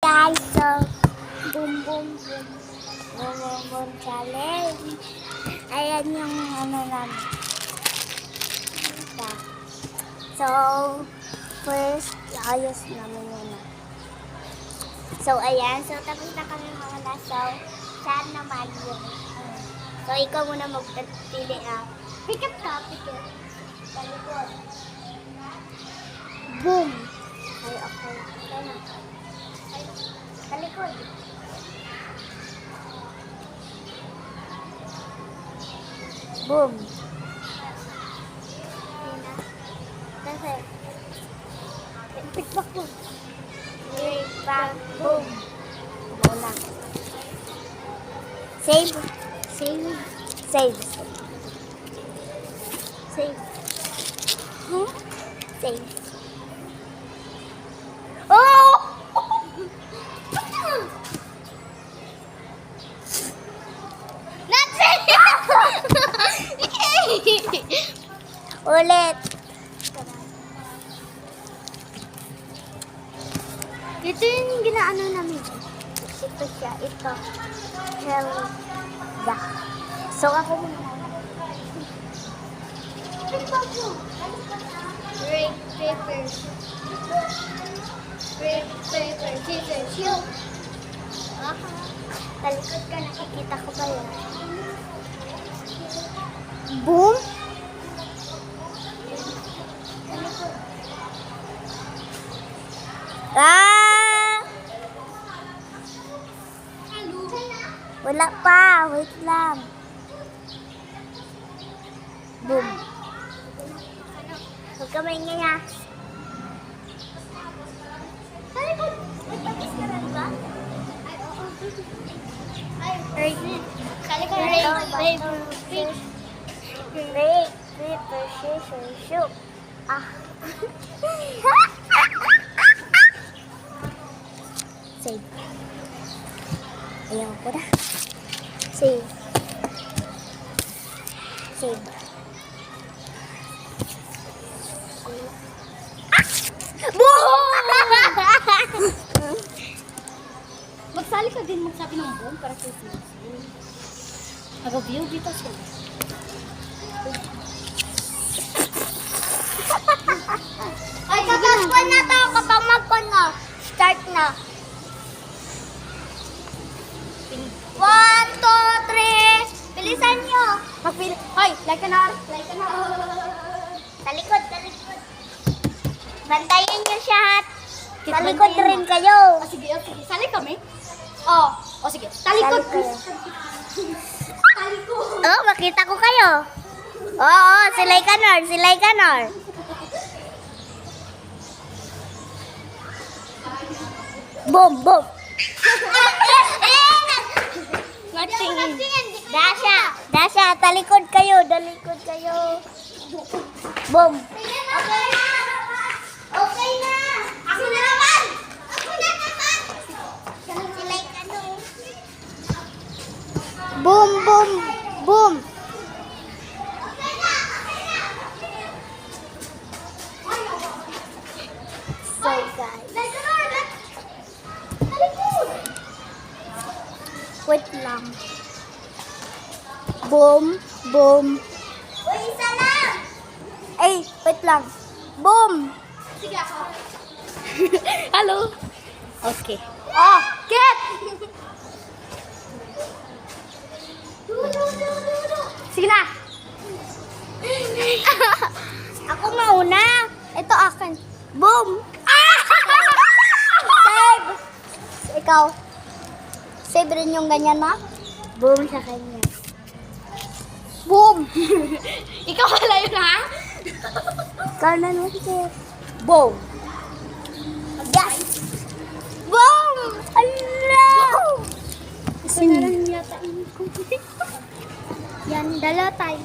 guys, so boom boom boom boom boom boom challenge. Ayan yung ano namin. So first ayos namin yun. So ayan, so tapos na kami mga so saan naman yun. So ikaw muna magpili pick up ka, pick up. Talikod. Boom. Ay ako. Ito na. Talikod. Boom. Kasi. Pick back boom. Pick back boom. Wala. Save. Save. Save. Save. Hmm? Save. Oh! That's it! Ulit. Ito yung ginaano namin. Ito siya. Ito. Helga. So ako muna. Break paper. Break paper. Scissors. Shoot. Talikod ka. Nakikita ko ba yun? Boom. Talikod. Wala pa. Wait lang. Boom. Huwag ka maingay ha. Talikod. Nagpagkis ka na ba? Ay, talikod. Break, paper, scissors, shoot. Save. Ayaw ko na. Save. Save. Magsali ka din magsabi ng boom para sa sisi. Nag-view dito sila. Ay, kapag na to, kapag magpano, start na. 1, 2, 3. Bilisan nyo. Magpili. Hoy, like ka na. Like ka na. Talikod, talikod. Bantayan nyo siya, hat. Talikod rin kayo. Sige, sige. Sali kami. Oh, sige. Talikod. Talikod. Oh, makita ko kayo. Oo, silay ka nor, silay ka nor. Boom, boom. Dasha, Dasha, talikod kayo, talikod kayo. Boom. Okay na. Okay na. Ako na naman. Ako na naman. Silay ka nor. Boom, boom, boom. So guys, wait lang. Boom, boom. Uy, isa lang. Ay, wait lang. Boom. Sige ako. Hello. Okay. Oh, get! Sige na. Ako mauna. Ito akin. Boom. Save. Ikaw. Save rin yung ganyan na. Boom sa kanya. Boom. Ikaw wala yun ha? Ikaw na natin. Boom. Yes. Boom. Hello. Gusto na rin yata ko. Yan, dala tayo.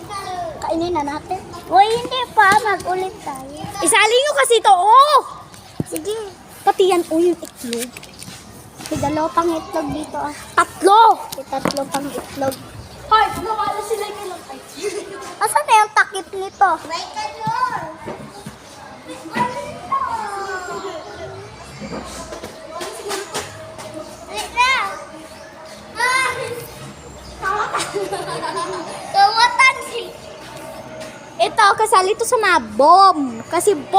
Kainin na natin. Uy, hindi pa. Mag-ulit tayo. Isali nyo kasi ito, oh! Sige. Pati yan, oh, yung itlog. May dalawa pang itlog dito ah. Tatlo! May tatlo pang itlog. Hoy, nawala sila yung lang. Asan na yung takip nito? May kalor. Kawatan si. Ito, kasali to sa mga bomb. Kasi bomb